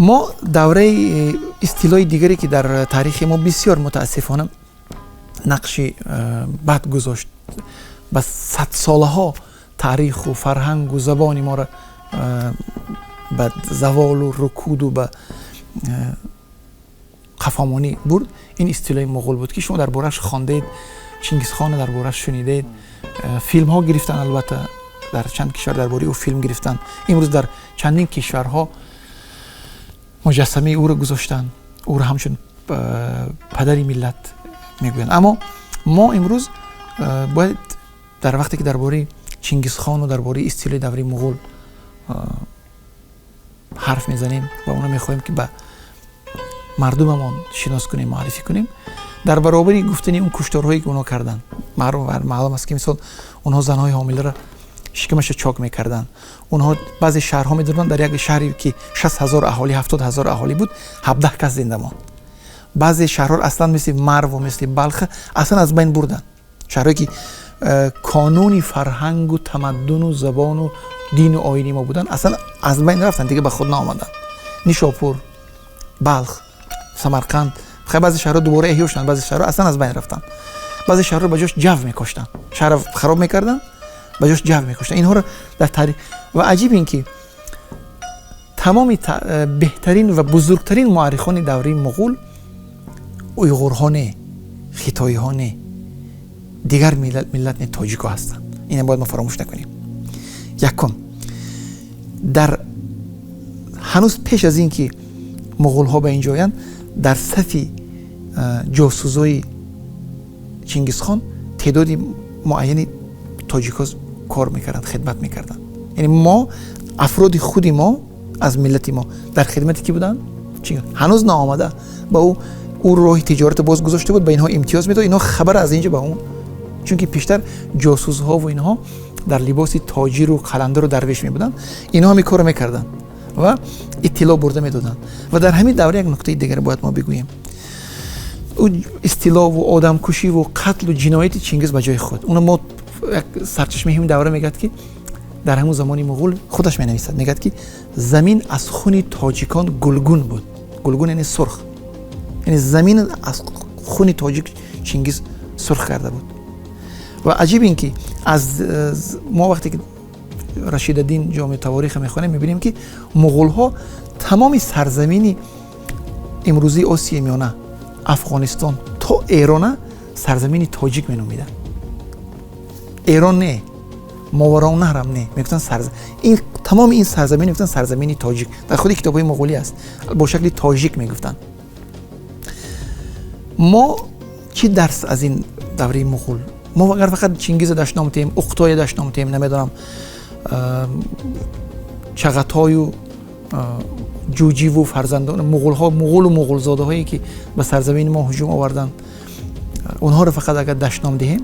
ما دوره استیلای دیگری که در تاریخ ما بسیار متاسفانه نقش بد گذاشت، بس 100 ساله ها تاریخ و فرهنگ و زبان ما را به زوال و رکود و به قفامانی برد. این استیلای مغول بود که شما دربارش خواندید، چنگیزخان دربارش شنیدید، فیلم ها گرفتن، البته در چند کشور درباره او فیلم گرفتن. امروز در چندین کشورها مجسمه او را گذاشتن، او را همچون پدری ملت میگویند. اما ما امروز باید در وقتی که درباره چنگیزخان و درباره استیل دوره مغول حرف میزنیم و اونا میخوایم که به مردممون شناس کنیم، معرفی کنیم، در برابر گفتن اون کشتارهایی که اونا کردن. معلوم است که مثلا اونها زنهای حامله را شکمش چاک میکردن. اونها بعضی شهرها میدونن در یک شهری که 60,000 اهالی 70,000 اهالی بود 17 کس زنده ماند. بعضی شهرها اصلا مثل مرو و مثل بلخ اصلا از بین بردن. شهرهایی که کانونی فرهنگ و تمدن و زبان و دین و آیین ما بودن اصلا از بین رفتن، دیگه به خود نآمدن. نیشاپور، بلخ، سمرقند، خیلی بعضی شهرها دوباره احیا شدن، بعضی شهرها اصلا از بین رفتن. بعضی شهرها به جاش جو میکشتن، شهر خراب میکردن، به جاش جو میکشتن. اینها رو در تاریخ و عجیب این که تمام بهترین و بزرگترین مورخان دوره مغول اویغورها نه، خیتایی‌ها نه، دیگر ملت تاجیک‌ها هستند. این باید ما فراموش نکنیم. یکم در هنوز پیش از این که مغول‌ها به اینجا آیند، در صف جاسوسای چنگیزخان تعدادی معینی تاجیک‌ها کار میکردند، خدمت میکردند. یعنی ما افراد خودی ما از ملت ما در خدمتی که بودن هنوز ناآمده با او راه تجارت باز گذاشته بود، به اینها امتیاز میداد. اینها خبر از اینجا به اون، چون که پیشتر جاسوس ها و اینها در لباس تاجر و قلندر و درویش می بودن، اینها می کار میکردن و اطلاع برده میدادن. و در همین دوره یک نکته دیگر باید ما بگوییم، استیلا و آدم کشی و قتل و جنایت چنگیز به جای خود. اون ما یک سرچشمه همین دوره میگه که در همون زمانی مغول خودش می نویسد، میگه که زمین از خون تاجیکان گلگون بود. گلگون یعنی سرخ، یعنی زمین از خون تاجیک چنگیز سرخ کرده بود. و عجیب این که از ما وقتی که رشید الدین جامع تواریخ میخوانیم میبینیم که مغول ها تمام سرزمینی امروزی آسیای میانه، افغانستان تا ایران سرزمینی تاجیک مینامیدن. ایران نه، ماوراءالنهر هم نه، میگفتن این تمام این سرزمین میگفتن سرزمینی تاجیک. در خود کتابای مغولی است با شکل تاجیک میگفتن. ما چی درس از این دوره مغول؟ ما اگر فقط چنگیز دشنامتیم، اختای دشنامتیم، نمیدونم چغتای و جوجی و فرزندان مغول ها، مغول و مغول زاده هایی که به سرزمین ما هجوم آوردن، اونها رو فقط اگر دشنام دهیم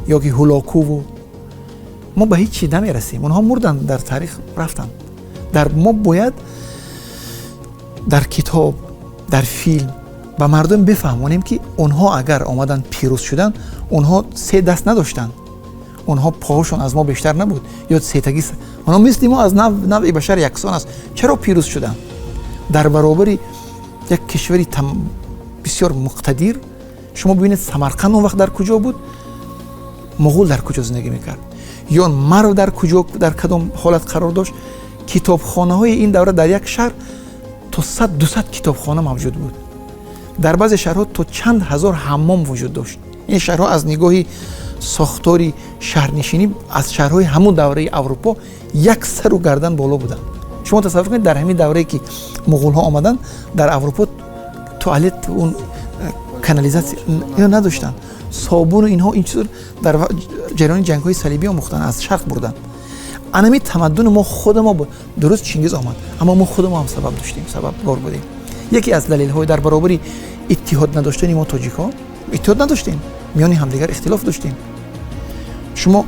یا که هولاکو و ما به هیچ چی نمیرسیم. اونها مردن، در تاریخ رفتن. ما باید در کتاب، در فیلم به مردم بفهمونیم که اونها اگر آمدن پیروز شدن، اونها 3 دست نداشتن، اونها پاهاشون از ما بیشتر نبود یا سیتگی اونها مثل ما از نوع بشر یکسان است. چرا پیروز شدن؟ در برابر یک کشوری بسیار مقتدر. شما ببینید سمرقند اون وقت در کجا بود، مغول در کجا زندگی میکرد، یا مرو در کجا، در کدام حالت قرار داشت. کتابخانه های این دوره در یک شهر تا 100-200 کتابخانه موجود بود. در بعض شهرها تا چند هزار حمام وجود داشت. این شهرها از نگاه ساختاری شهرنشینی از شهرهای همون دوره اروپا یک سر و گردن بالا بودن. شما تصور کنید در همین دوره که مغول ها آمدن در اروپا توالت اون کانالیزاسیون نداشتن، صابون و اینها این چیزا در جریان جنگ های صلیبی آموختن، از شرق بردن. انمی تمدن ما خود ما بود. درست چنگیز آمد اما ما خود ما هم سبب داشتیم، سبب گار بودیم. یکی از دلیل های در برابر اتحاد نداشتن ما تاجیک ها، اتحاد نداشتیم، میان همدیگر اختلاف داشتیم. شما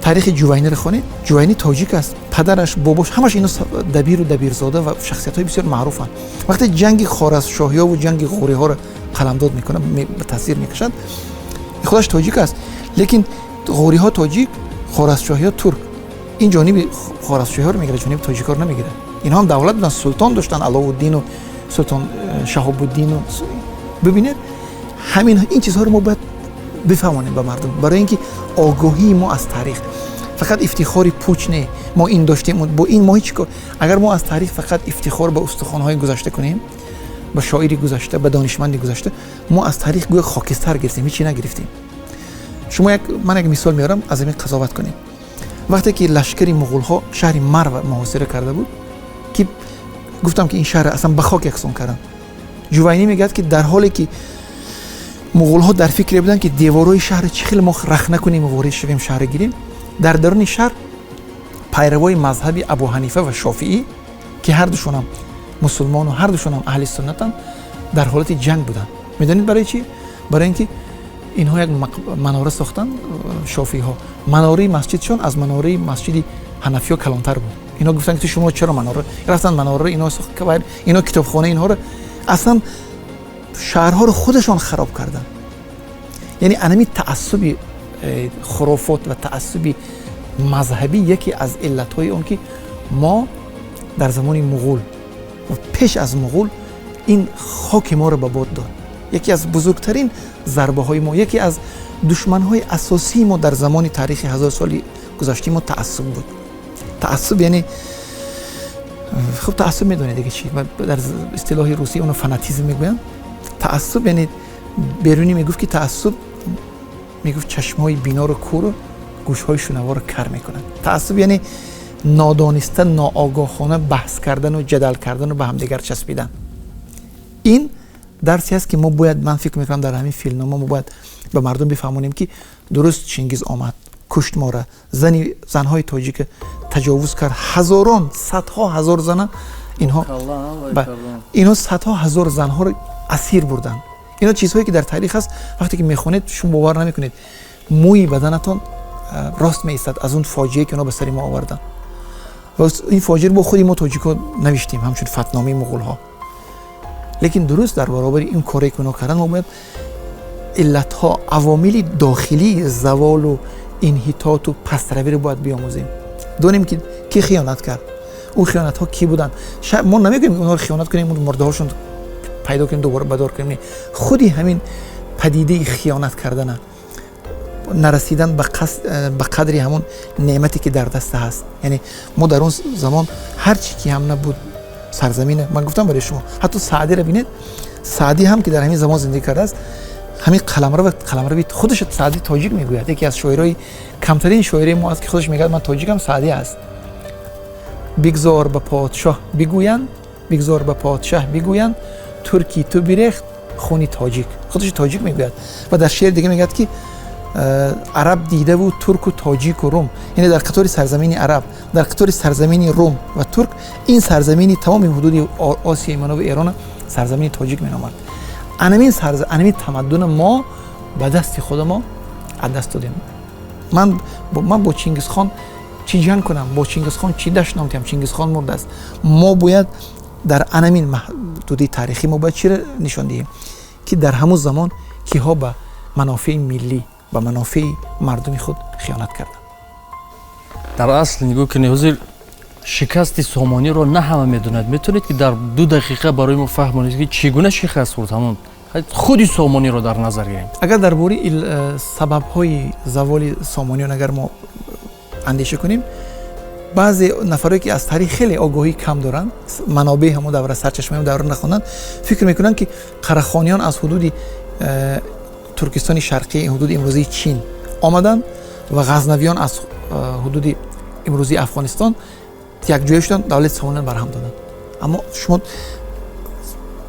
تاریخ جوینی رو خوانید، جوینی تاجیک است، پدرش، باباش، همش اینا دبیر و دبیرزاده و شخصیت های بسیار معروفن. وقتی جنگ خوارزمشاهی ها و جنگ غوری ها رو قلمداد میکنه، به تاثیر میکشد، خودش تاجیک است، لیکن غوری ها تاجیک، خوارزمشاهی ها ترک. این جانب خوارزمشاهی ها رو میگیره، جانب تاجیک ها رو نمیگیره. اینها هم دولت بودن، سلطان داشتن، علاءالدین و سلطان شهاب الدین و ببینید همین این چیزها رو ما باید بفهمونیم به مردم، برای اینکه آگاهی ما از تاریخ فقط افتخاری پوچ نه ما این داشتیم با این ما هیچ کار. اگر ما از تاریخ فقط افتخار به استخوان‌های گذشته کنیم، به شاعری گذشته، به دانشمندی گذشته، ما از تاریخ گویا خاکستر گرفتیم، هیچی نگرفتیم. من یک مثال میارم از این قضاوت کنیم. وقتی که لشکر مغول‌ها شهر مرو محاصره کرده بود که گفتم که این شهر اصلا به خاک یکسان کردن، جوینی میگه که در حالی که مغول‌ها در فکر بودن که دیوارهای شهر چه خیلی ما رخ نکنیم و وارد شویم شهر گیریم، در درون شهر پیروای مذهب ابو حنیفه و شافعی که هر دوشون هم مسلمان و هر دوشون هم اهل سنتن در حالت جنگ بودن. میدونید برای چی؟ برای اینکه اینها یک مناره ساختن، شافعی ها مناره مسجدشون از مناره مسجد حنفی ها کلانتر بود. اینا گفتن که شما چرا مناره رفتن مناره اینا ساخت که باید اینا کتابخانه اینها رو اصلا شهرها رو خودشان خراب کردن. یعنی انمی تعصب خرافات و تعصب مذهبی یکی از علتهای اون که ما در زمان مغول و پیش از مغول این خاک ما رو به باد داد. یکی از بزرگترین ضربه های ما، یکی از دشمن های اساسی ما در زمان تاریخ 1000 سالی گذشته ما تعصب بود. تعصب یعنی خب تعصب میدونید دیگه چی، در اصطلاح روسی اونو فناتیزم میگوین. تعصب یعنی بیرونی میگفت که تعصب میگفت چشمای بینا رو کور و گوشهای شنوا رو کر میکنن. تعصب یعنی نادانسته، ناآگاهانه بحث کردن و جدل کردن و به همدیگر چسبیدن. این درسی است که ما باید، من فکر میکنم در همین فیلمنامه ما باید به مردم بفهمونیم که درست چنگیز آمد کشت ما را، زنهای تاجیک تجاوز کرد، هزاران صدها هزار زن اینها صدها هزار زنها رو اسیر بردن. اینا چیزهایی که در تاریخ هست، وقتی که میخونید شما باور نمیکنید، موی بدنتون راست میایستد از اون فاجعه که اونا به سر ما آوردن. و این فاجعه رو با خودی ما تاجیکا نوشتیم همچون فتنامه مغول ها. لیکن درست در برابر این کاری که اونا کردن ما باید علت ها، عوامل داخلی زوال و انحطاط و پسروی رو باید بیاموزیم. دونیم که کی خیانت کرد، اون خیانت ها کی بودن. ما نمیگیم اونا رو خیانت کنیم اون مرده هاشون پیدا کنیم دوباره بدار کنیم، خودی همین پدیده خیانت کردن، نرسیدن به قدری همون نعمتی که در دست هست. یعنی ما در اون زمان هر چی که هم نبود سرزمین، من گفتم برای شما حتی سعدی رو ببینید، سعدی هم که در همین زمان زندگی کرده است، همین قلمرو خودش سعدی تاجیک میگوید. یکی از شاعرای کمترین شاعری ما است که خودش میگه من تاجیکم، سعدی است. بگذار به پادشاه بگویند ترکی تو بریخت خونی تاجیک. خودش تاجیک میگوید و در شعر دیگه میگه که عرب دیده بود ترک و تاجیک و روم، یعنی در قطار سرزمین عرب، در قطار سرزمین روم و ترک، این سرزمینی تمام حدود آسیای منو و ایران سرزمین تاجیک مینامد. انمین تمدن ما به دست خود ما از دست دادیم. من با چنگیز خان چی جنگ کنم، با چنگیز خان چی دشت نامتیم، چنگیز خان مرده است. ما باید در انمین محدوده تاریخی ما باید چی نشان دهیم که در همون زمان کیها به منافع ملی و منافع مردم خود خیانت کردند. در اصل نگاه کنید حضور، شکست سامانی رو نه همه میدونند. میتونید که در 2 دقیقه برای ما فهمونید که چگونه شکست خورد همون خودی سامانی رو در نظر گیریم؟ اگر درباره سبب‌های زوال سامانیان اگر ما اندیشه کنیم، بعضی نفرایی که از تاریخ خیلی آگاهی کم دارن، منابع همون دوره سرچشمه هم دوره نخوندن، فکر میکنن که قراخانیان از حدود ترکستان شرقی، حدود امروزی چین آمدن و غزنویان از حدود امروزی افغانستان یک جایی شدن، دولت سامانیان برهم دادن. اما شما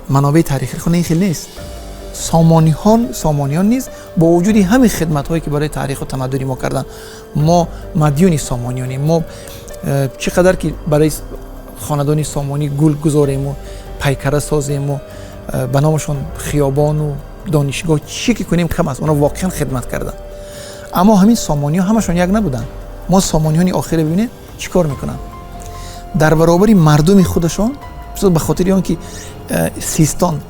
منابع تاریخی خونه این خیلی نیست. سامانیان نیست با وجود همین خدمت هایی که برای تاریخ و تمدنی ما کردن، ما مدیون سامانیانیم. ما چقدر که برای خاندان سامانی گل گذاریم و پیکره سازیم و به نامشون خیابان و دانشگاه چی که کنیم کم است. اونا واقعا خدمت کردن. اما همین سامانیان همشون یک نبودن. ما سامانیانی آخر ببینید چیکار میکنن در برابر مردم خودشون، به خاطر اون که سیستان،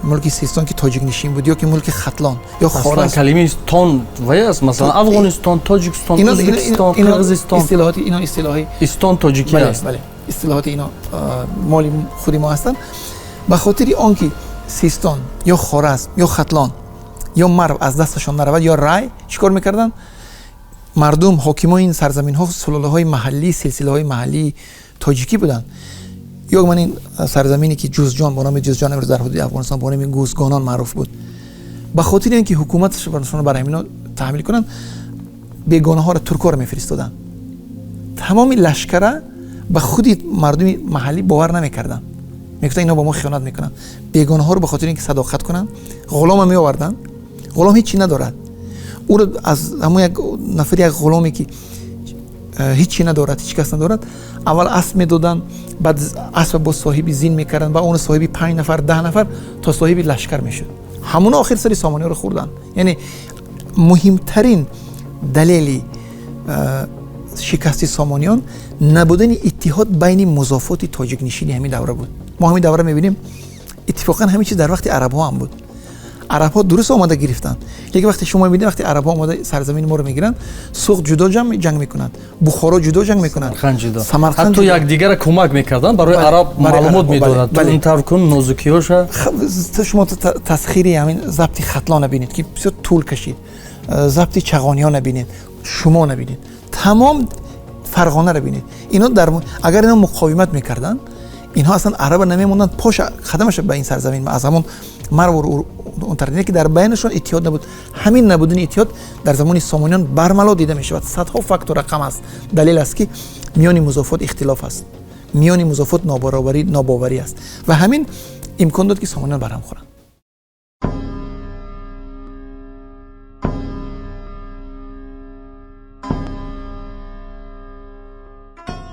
ملک سیستان که تاجیک نشین بود، یا که ملک ختلان یا خوارزم، کلمه استان وایس مثلا افغانستان، تاجیکستان، ازبکستان، قرغیزستان، اینا اصطلاحی استان تاجیکی است. بله. اصطلاحات اینا مال خود ما هستن. به خاطر آنکه سیستان یا خوارزم یا ختلان یا مرو از دستشان نرود یا رای چیکار میکردن؟ مردم حاکمان این سرزمین ها سلاله های محلی، سلسله های محلی تاجیکی بودن. یا من این سرزمینی که جوزجان با نام جوزجان امروز در حدود افغانستان با نام گوزگانان معروف بود، به خاطر اینکه حکومتش برای همینا تحمیل کنن بیگانه ها را ترکا را میفرستادن. تمام لشکره به خود مردم محلی باور نمیکردن، میگفتن اینا با ما خیانت میکنن. بیگانه ها رو به خاطر اینکه صداقت کنن غلام می آوردن. غلام هیچی ندارد، او رو از همون یک نفر یک غلامی که هیچی ندارد، هیچ کس ندارد، اول اسب میدادن، بعد اسب با صاحبی زین میکردن و اون صاحبی 5 نفر 10 نفر تا صاحبی لشکر میشد. همون آخر سری سامانی رو خوردن. یعنی مهمترین دلیل شکست سامانیان نبودن اتحاد بین مضافات تاجیک نشینی همین دوره بود. ما همین دوره میبینیم اتفاقا همین چیز در وقت عرب ها هم بود. عرب ها درست آماده گرفتن، لیکن وقتی شما میبینید وقتی عرب ها آماده سرزمین ما رو میگیرن، سوق جدا جنگ میکنن، بخارا جدا جنگ میکنن، سمرقند حتی یک دیگر کمک میکردن برای عرب معلومات میدادن. تو این طرف کن نازکیاش شما تسخیری همین ضبط ختلان نبینید که بسیار طول کشید، ضبط چغانیان نبینید، شما نبینید، تمام فرغانه رو ببینید. اینا اگر اینا مقاومت میکردن، اینها اصلا عرب نمیموندن پاش خدمش به این سرزمین. از همون مرو اون طرفی که در بینشون اتحاد نبود. همین نبودن اتحاد در زمان سامانیان برملا دیده میشود. صدها فاکتور رقم است، دلیل است که میان مضافات اختلاف است، میان مضافات ناباوری است و همین امکان داد که سامانیان برهم خورند.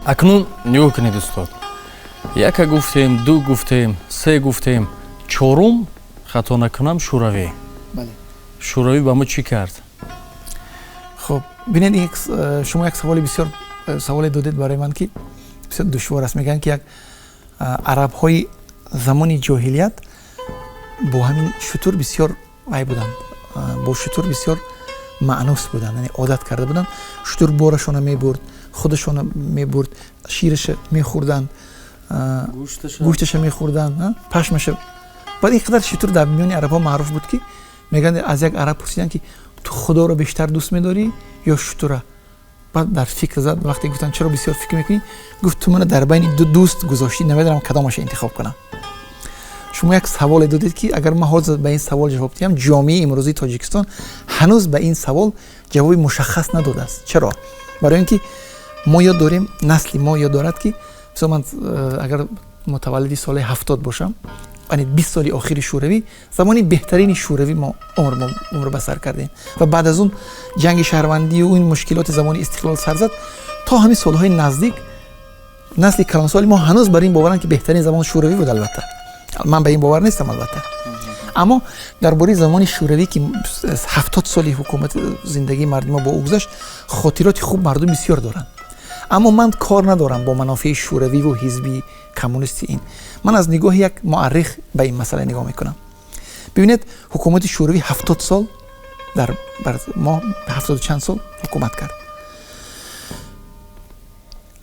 اکنون نگاه کنید استاد، یک گفتیم، دو گفتیم، سه گفتیم، چهارم خطا نکنم شوروی. بله. شوروی با ما چی کرد؟ خب ببینید، شما یک سوال بسیار سوال دادید برای من که بسیار دشوار است. میگن که یک عرب های زمان جاهلیت با همین شتر بسیار وای بودند، با شتر بسیار معنوس بودند، یعنی عادت کرده بودند. شتر بارشون میبرد، خودشون میبرد، شیرش میخوردن، گوشتش میخوردن، پشمش. بعد اینقدر شتر در میان عرب ها معروف بود که میگن از یک عرب پرسیدن که تو خدا رو بیشتر دوست میداری یا شتر؟ بعد در فکر زد. وقتی گفتن چرا بسیار فکر میکنی؟ گفت تو من در بین دو دوست گذاشتی، نمیدونم کدامش انتخاب کنم. شما یک سوال دادید که اگر ما حاضر به این سوال جواب بدیم، جامعه امروزی تاجیکستان هنوز به این سوال جواب مشخص نداده است. چرا؟ برای اینکه ما یاد داریم، نسل ما یاد دارد که مثلا من اگر متولد سال 70 باشم، یعنی 20 سال آخر شوروی، زمانی بهترین شوروی ما عمر به سر کردیم و بعد از اون جنگ شهروندی و این مشکلات زمانی استقلال سر زد تا همین سالهای نزدیک نسل کلانسال ما هنوز بر این باورن که بهترین زمان شوروی بود. البته من به این باور نیستم البته، اما درباره زمان شوروی که 70 سال حکومت زندگی مردم ما با او گذشت، خاطرات خوب مردم بسیار دارن. اما من کار ندارم با منافع شوروی و حزبی کمونیستی. این من از نگاه یک مورخ به این مسئله نگاه میکنم. ببینید حکومت شوروی 70 سال بر ما 70 چند سال حکومت کرد،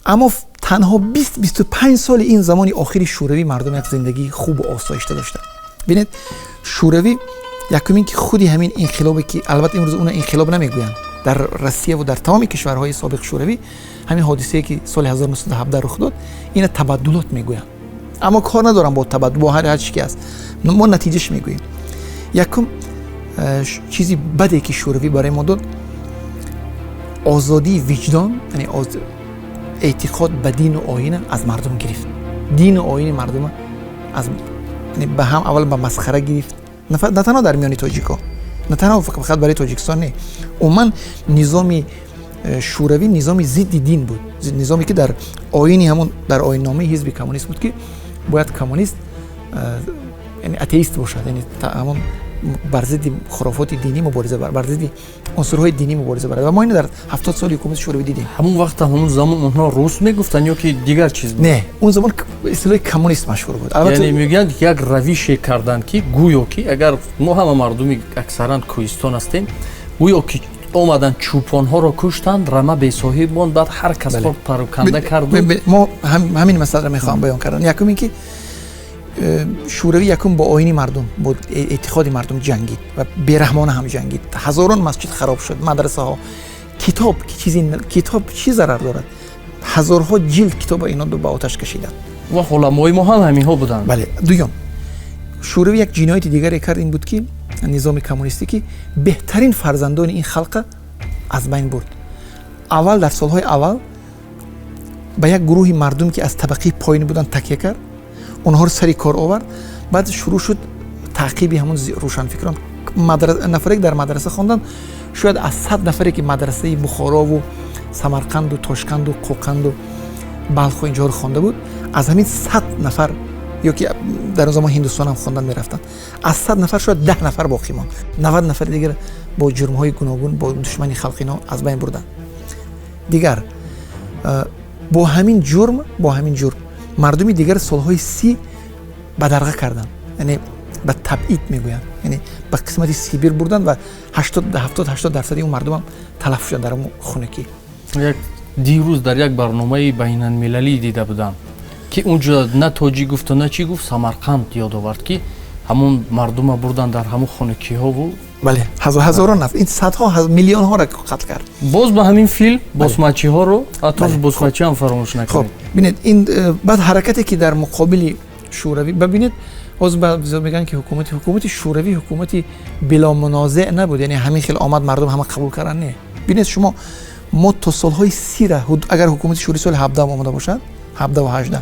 اما تنها 20-25 سال این زمان آخری شوروی مردم یک زندگی خوب و آسایشته داشتن. ببینید شوروی یکمین که خودی همین انقلابی که البته امروز اون انقلاب نمیگویند، در روسیه و در تمام کشورهای سابق شوروی همین حادثه‌ای که سال 1917 رخ داد این تبدلات میگویند. اما کار ندارم با تبدل، با هر چیزی است، ما نتیجهش میگوییم. یکم چیزی بدی که شوروی برای ما داد، آزادی وجدان، یعنی اعتقاد به دین و آیین از مردم گرفت. دین و آیین مردم از به هم اول به مسخره گرفت، نه تنها در میان تاجیکا، نه تنها فقط برای تاجیکستان، نه عموما نظام شوروی نظامی ضد دین بود، نظامی که در آیین همون در آیین نامه حزب کمونیست بود که باید کمونیست یعنی اتئیست باشد، یعنی همون بر ضد خرافات دینی مبارزه، بر ضد عنصرهای دینی مبارزه برد. و ما اینو در 70 سال حکومت شوروی دیدیم. همون وقت همون زمان اونها روس میگفتن یا که دیگر چیز بود؟ نه، اون زمان اصطلاح کمونیست مشهور بود. البته یعنی میگن یک روش کردن که گویا که اگر ما همه مردمی اکثرا کوهستان هستیم، گویا که омадан чӯпонҳоро куштанд, рама бесоҳиб монд, баъд ҳар кас хор пароканда карду. мо ҳамин масъаларо мехоҳам баён кардан. Якум ин ки шӯравӣ якум бо оини мардум, бо эътиқоди мардум ҷангид ва бераҳмона ҳам ҷангид. ҳазорон масҷид хароб шуд, мадрасаҳо. китоб чӣ зарар дорад? ҳазорҳо ҷилд китобо ино ба оташ кашиданд. ва уламои мо ҳам ҳаминҳо буданд. бале. дуюм, шӯравӣ як ҷинояти дигаре кард, ин буд ки низоми коммунистӣ ки беҳтарин фарзандони ин халқа аз байн бурд. аввал дар солҳои аввал ба як гурӯҳи мардум ки аз табақаи поин буданд такя кард, онҳоро сари кор овард. баъд шурӯъ шуд таъқиби ҳамун рӯшанфикрон. нафаре ки дар мадраса хонданд, шояд аз 100 нафаре ки мадрасаи Бухорову Самарқанду Тошканду Қоқанду Балху инҷоро хонда буд, аз ҳамин 100 нафар ё ки дар он замон Ҳиндустон ҳам хондан мерафтанд, аз 100 нафар шояд 10 нафар боқӣ монд. 90 нафари дигар бо ҷурмҳои гуногун бо душмани халқино аз байн бурданд. дигар бо ҳамин ҷурм мардуми дигар солҳои 30 ба дарға карданд, яъне ба табъид мегӯянд, яъне ба қисмати Сибир бурданд ва 70-80% он мардумам талаф шуданд дар он хунукӣ. як дирӯз дар як барномаи байналмилалӣ дида будам ки унҷо на тоҷӣ гуфту на чӣ гуфт, Самарқанд ёд овард ки ҳамун мардума бурданд дар ҳамун хунукиҳову бале ҳазорон нафар, ин садҳо миллионҳоро қатл кард. боз ба ҳамин филм босмачиҳоро ҳатто босмачиам фаромӯш накунед. бинед ин баъд ҳаракате ки дар муқобили шӯравӣ бинед ҳозир баъзиҳо мегӯянд ки ҳукумати шӯравӣ ҳукумати биломунозеъ набуд, яъне ҳамин хел омад мардум ҳама қабул карданд. Не, бинед шумо мо то солҳои 30 агар ҳукумати шӯравӣ соли 17 омада бошад, 17 ва 18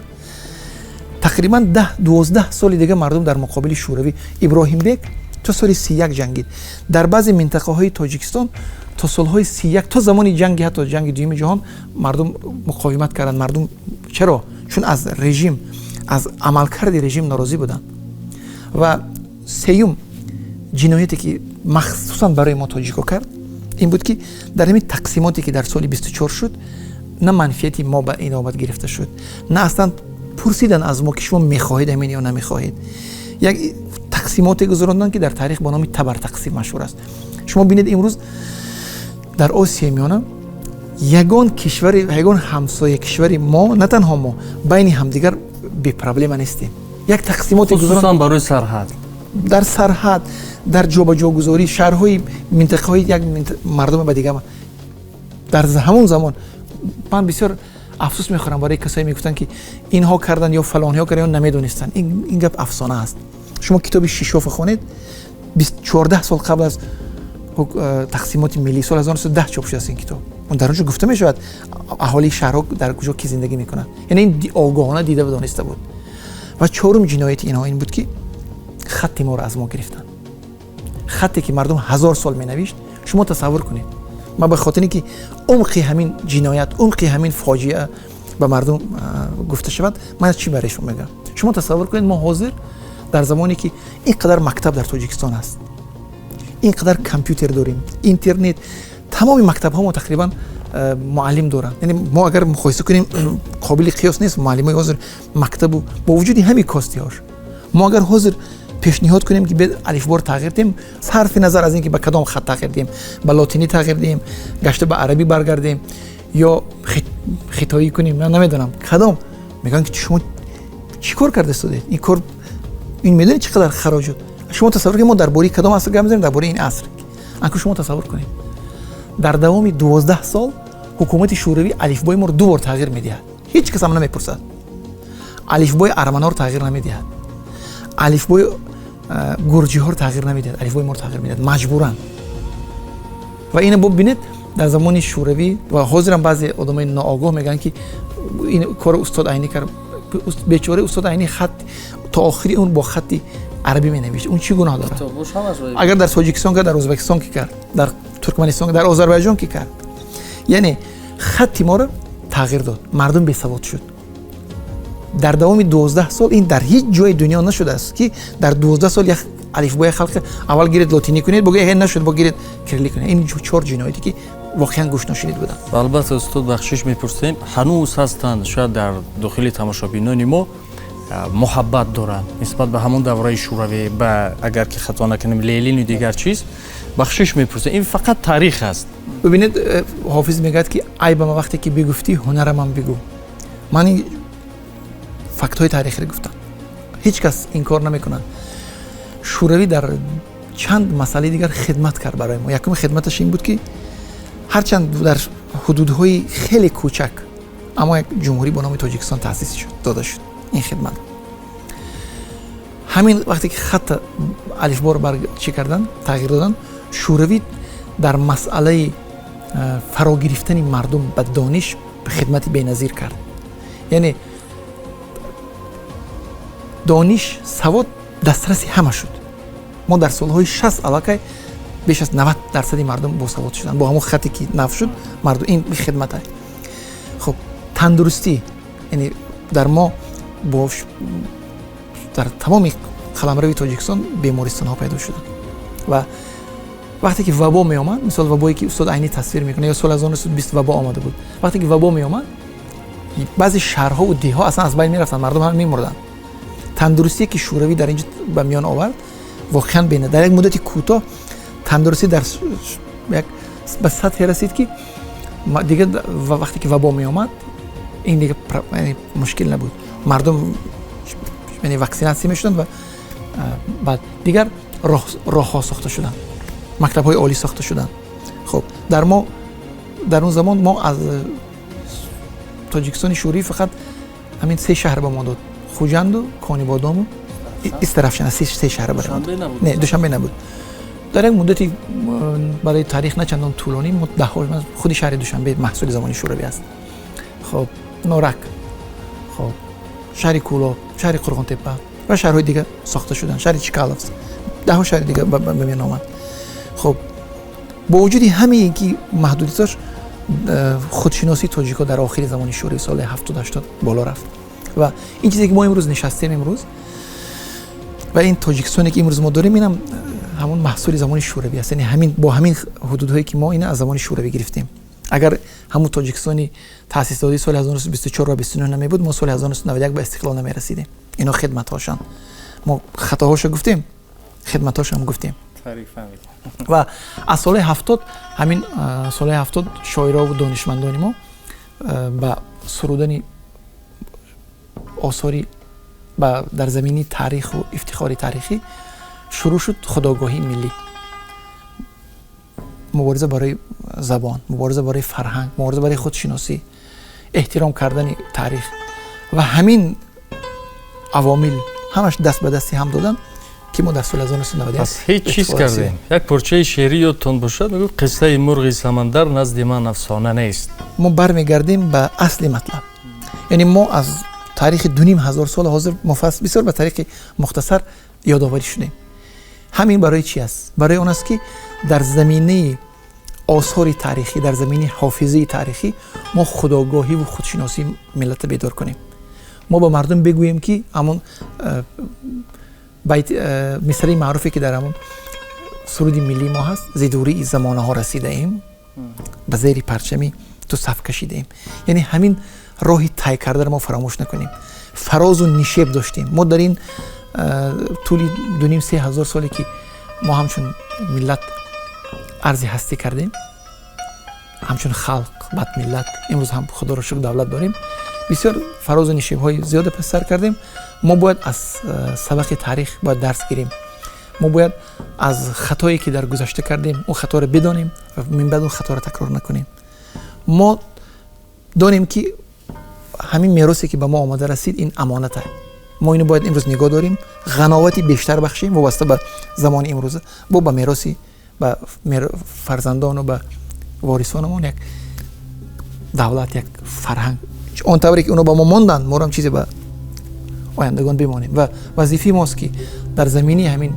тақрибан 10-12 соли дига мардум дар муқобили шӯравӣ. Иброҳимбек то соли 31 ҷангид. дар баъзе минтақаҳои Тоҷикистон то солҳои 31, то замони ҷанги, ҳатто ҷанги дуюми ҷаҳон мардум муқовимат карданд. мардум чаро? Чун аз режим, аз амалкарди режим норозӣ буданд. ва сеюм ҷинояте ки махсусан барои мо тоҷико кард ин буд ки дар ҳамин тақсимоте ки дар соли 24 шуд, на манфиати мо ба инобат гирифта шуд, на аслан пурсидан аз мо ки шумо мехоҳед ҳамин ё намехоҳед. як тақсимоте гузаронданд ки дар таърих бо номи табартақсим машҳур аст. шумо бинед имрӯз дар Осияи Миёна ягон кишвари, ягон ҳамсоя кишвари мо, на танҳо мо, байни ҳамдигар бепроблема нестем. як тақсимоте хусусан барои сарҳад, дар сарҳад, дар ҷобаҷогузорӣ, шаҳрҳои минтақаҳои як мардуме ба дигар. дар ҳамон замон ман бисёр афсӯс мехӯрам барои касое мегуфтанд ки инҳо карданд ё фалонҳо карданд ё намедонистанд. ин гап афсона аст. шумо китоби Шишофро хонед, 14 сол қабл аз тақсимоти миллӣ, соли 1910 чоп шудааст ин китоб. дар онҷо гуфта мешавад аҳолии шаҳрҳо дар куҷо ки зиндагӣ мекунанд. яъне ин огоҳона дида ва дониста буд. ва чорум ҷинояти инҳо ин буд ки хатти моро аз мо гирифтанд. хатте ки мардум 1000 сол менавишт. шумо тасаввур кунед, ма ба хотире ки умқи ҳамин ҷиноят, умқи ҳамин фоҷиа ба мардум гуфта шавад, ман чӣ барои шумо мегӯям. шумо тасаввур кунед, мо ҳозир дар замоне ки ин қадар мактаб дар Тоҷикистон аст, ин қадар компютер дорем, интернет, тамоми мактабҳо мо тақрибан муаллим доранд. яъне мо агар муқоиса кунем қобили қиёс нест муаллимои ҳозир мактабу бо вуҷуди ҳамин костиҳош. мо агар ҳозир пешниҳод кунем ки бед алифбор тағйир диҳем, сарфи назар аз ин ки ба кадом хат тағйир диҳем, ба лотинӣ тағйир диҳем, гашта ба арабӣ баргардем ё хитоӣ кунем, ман намедонам кадом. мегӯянд ки шумо чӣ кор карда истодед? ин кор, ин медонед чӣ қадар хароҷот. шумо тасаввур кунед, мо дар бораи кадом аср гап мезанем, дар бораи ин аср. анку шумо тасаввур кунед, дар давоми 12 сол ҳукумати шӯравӣ алифбои моро 2 бор тағйир медиҳад. ҳеҷ кас ҳам намепурсад. алифбои арманҳоро тағйир намедиҳад, алифбои гурҷиҳоро тағйир намедиҳад, алифбои моро тағйир медиҳад маҷбуран. ва ина бо бинед дар замони шӯравӣ ва ҳозирам баъзе одамои ноогоҳ мегӯянд ки ин кори устод Айнӣ кард. бечораи устод Айнӣ хат то охири он бо хатти арабӣ менавишт. он чӣ гуноҳ дорад? агар дар Тоҷикистон кард, дар Ӯзбекистон ки кард, дар Туркманистон, дар Озарбойҷон ки кард, яъне хатти моро тағйир дод. мардум бесавод шуд. дар давоми 12 сол ин дар ҳеҷ ҷои дунё нашудааст ки дар 12 сол як алифбои халқи аввал гиред лотинӣ кунед, бо ягон нашуд, бо гиред кириллӣ кунед. ин чор ҷинояте ки воқеан гӯш ношинид буданд. албатта устод бахшиш мепурсем, ҳанӯз ҳастанд шояд дар дохили тамошобинони мо محبت دارند نسبت به همون دوره شوروی و اگر که خطا نکنیم لنین و دیگر چیز بخشش میپرسه. این فقط تاریخ است. ببینید حافظ میگه که ای به ما وقتی که بگفتی هنرم من بگو. من این فکت های تاریخی رو گفتم، هیچ کس این کار نمیکنن. شوروی در چند مسئله دیگر خدمت کرد برای ما. یکم خدمتش این بود که هرچند در حدودهای خیلی کوچک اما یک جمهوری به نام تاجیکستان تأسیس شد، داده شد. این خدمت همین وقتی که خط الفبا رو چی کردن، تغییر دادن، شوروی در مسئله فرا گرفتن مردم به دانش خدمت بی‌نظیر کرد. یعنی دانش، سواد دسترسی همه شد. ما در سالهای 60 علاقه بیش از 90% مردم با سواد شدن، با همون خطی که نفت شد مردم. این خدمت های خب تندرستی، یعنی در ما با در تمام قلمرو تاجیکستان بیمارستان ها پیدا شدن و وقتی که وبا می آمد، مثلا وبایی که استاد عینی تصویر میکنه، یا سال 1920 وبا آمده بود، وقتی که وبا می آمد بعضی شهرها و دیها اصلا از بین میرفتن، مردم هم میمردن. تندرستی که شوروی در اینجا به میان آورد واقعا بینه در یک مدت کوتاه تندرستی در یک به سطح رسید که دیگه وقتی که وبا می آمد این دیگه مشکل نبود. مردم یعنی واکسیناسی میشدن و بعد دیگر راه‌ها ساخته شدن، مکتب‌های عالی ساخته شدن. خب در اون زمان ما از تاجیکستان شوروی فقط همین 3 شهر به ما داد: خوجند و کانیبادام و استرافشان. 3 شهر برای ما داد. نه، دوشنبه نبود. در یک مدتی برای تاریخ نه چندان طولانی من خود شهر دوشنبه محصول زمان شوروی است. خب نورک، خب شهر کولا، شهر قرغان تپه و شهرهای دیگه ساخته شدن، شهر چیکالوفس، 10 شهر دیگه به میان آمد. خب با وجود همین که محدودیتاش خودشناسی تاجیک‌ها در آخر زمان شوروی سال 70-80 بالا رفت و این چیزی که ما امروز نشستیم امروز و این تاجیکستانی که امروز ما داریم اینم همون محصول زمان شوروی است. یعنی همین با همین حدودهایی که ما اینا از زمان شوروی گرفتیم. اگر همون تاجیکستانی تأسیس داده سال 1924 و 29 نمی بود، ما سال 1991 به استقلال نمی رسیدیم. اینا خدمت‌هاشان، ما خطاهاشو گفتیم، خدمت‌هاش هم گفتیم. تاریخ فهمید. و از سال 70 همین سال 70 شاعرها و دانشمندان ما با سرودن آثاری در زمینی تاریخ و افتخار تاریخی شروع شد. خودآگاهی ملی، مبارزه برای زبان، مبارزه برای فرهنگ، مبارزه برای خودشناسی، احترام کردن تاریخ و همین عوامل همش دست به دستی هم دادن که ما در سال 1990 پس هیچ چیز کردیم. یک پرچه شعری یادتون باشد میگو قصه مرغ سمندر نزد من افسانه نیست. ما برمیگردیم به اصل مطلب. یعنی ما از تاریخ 2500 سال حاضر مفصل بسیار به طریق مختصر یادآوری شدیم. همین برای چی است؟ برای اون است که در زمینه آثار تاریخی، در زمینه حافظه تاریخی ما خودآگاهی و خودشناسی ملت بیدار کنیم. ما با مردم بگوییم که همون بیت مصرعی معروفی که در همون سرود ملی ما هست: زیدوری زمانه ها رسیده ایم، به زیر پرچمی تو صف کشیده ایم. یعنی همین راهی طی کرده رو ما فراموش نکنیم. فراز و نشیب داشتیم ما در این طول 2.5-3 هزار سالی که ما همچون ملت عرض هستی کردیم، همچون خلق بعد ملت، امروز هم خدا را شکر دولت داریم، بسیار فراز و نشیب های زیاد پس سر کردیم. ما باید از سبق تاریخ باید درس گیریم. ما باید از خطایی که در گذشته کردیم اون خطا رو بدانیم و من بعد اون خطا رو تکرار نکنیم. ما دانیم که همین میراثی که به ما آمده رسید این امانته. ما اینو باید امروز نگاه داریم، قناعتی بیشتر بخشیم وابسته به زمان امروز، با به میراثی به فرزندان و به وارثانمون یک دولت، یک فرهنگ، اون طوری که اونا با ما ماندن، ما هم چیزی به آیندگان بمانیم. و وظیفه ماست که در زمینه همین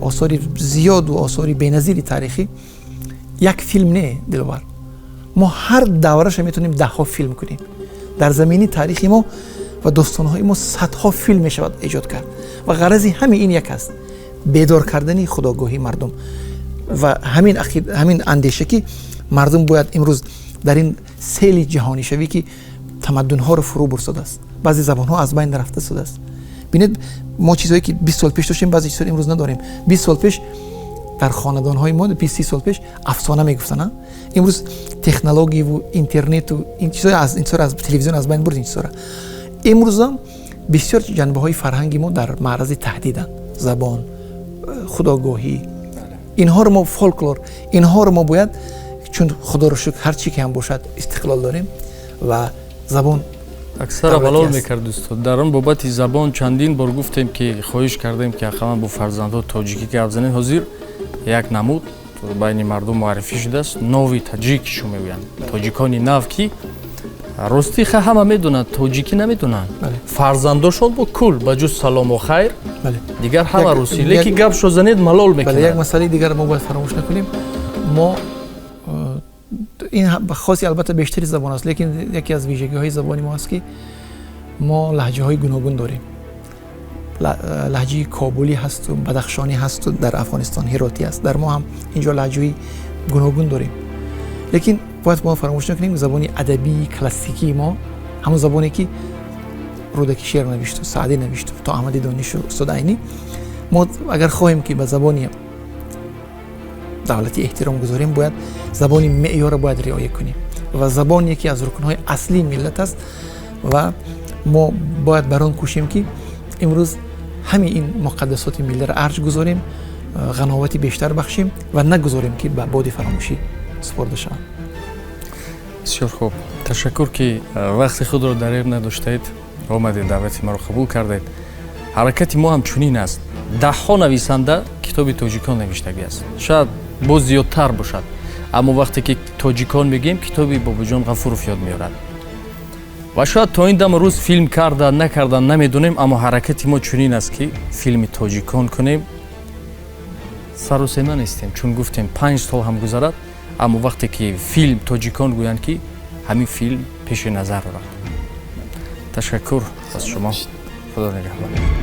آثار زیاد و آثار بی‌نظیر تاریخی یک فیلم نه دلبر، ما هر دورش میتونیم 10 فیلم کنیم. در زمینه تاریخی ما و داستان‌های ما 100 فیلم میشود ایجاد کرد و غرض همین این یک است: بیدار کردن خودآگاهی مردم و همین اندیشه که مردم باید امروز در این سیل جهانی شوی که تمدن‌ها رو فرو برساده است، баъзе забонҳо аз байн рафта шудааст. бинед мо чизҳое ки 20 сол пеш доштем баъзе чизҳоро имрӯз надорем. 20 сол пеш дар хонадонҳои мо 20-30 сол пеш афсона мегуфтанд. имрӯз технологияву интернету ин чизҳоро аз телевизион аз байн бурд. ин чизҳоро имрӯзам бисёр ҷанбаҳои фарҳанги мо дар маърази таҳдиданд. забон, худогоҳӣ, инҳоро мо фолклор, инҳоро мо бояд чун худоро шукр ҳар чӣ ки ҳам бошад истиқлол дорем ва забон аксара балол мекард дӯстон. дар он бобати забон чандин бор гуфтем ки хоҳиш кардем ки ақаллан бо фарзандҳо тоҷикӣ гап занем. ҳозир як намуд байни мардум муаррифӣ шудааст. Нови таҷик шо мегӯянд. Тоҷикони нав ки рости ҳама медонанд, тоҷикӣ намедонанд. Фарзандошон бо кул ба ҷуз салому хайр дигар ҳама русӣ. Лекин гап шо занед малол мекунанд. як масъалаи дигар мо бояд фаромӯш накунем. мо ин хоси албатта бештари забон аст, лекин яке аз вижагиҳои забони мо аст ки мо лаҳҷаҳои гуногун дорем. лаҳҷаи кобулӣ ҳасту, бадахшонӣ ҳасту, дар Афғонистон ҳиротӣ аст. дар мо ҳам инҷо лаҳҷаҳои гуногун дорем. лекин бояд мо фаромӯш накунем забони адабии классикии мо, ҳамон забоне ки рудаки шеър навишту, саъдӣ навишту, то аҳмади донишу устоди айнӣ. мо агар хоҳем ки ба забони давлатӣ эҳтиром гузорем, бояд забони меъёрро бояд риоя кунем ва забон яке аз рукнҳои аслии миллат аст ва мо бояд бар он кӯшем ки имрӯз ҳамин ин муқаддасоти миллиро арҷ гузорем, ғановати бештар бахшем ва нагузорем ки ба боди фаромӯшӣ супорда шаванд. бисёр хуб. Ташаккур ки вақти худро дарер надоштаед, омадед даъвати маро қабул кардед. ҳаракати мо ҳам чунин аст. даҳҳо нависанда китоби тоҷикон навиштагӣ аст. шояд боз зиёдтар бошад. аммо вақте ки тоҷикон мегӯем, китоби Бобоҷон Ғафуров ёд меорад. ва шояд то ин дам рӯз филм карда накарда намедонем, аммо ҳаракати мо чунин аст ки филми тоҷикон кунем. сарусема нестем, чун гуфтем 5 сол ҳам гузарад, аммо вақте ки филм тоҷикон гӯянд ки ҳамин филм пеши назар дорад. ташаккур аз шумо. худо нигаҳбон.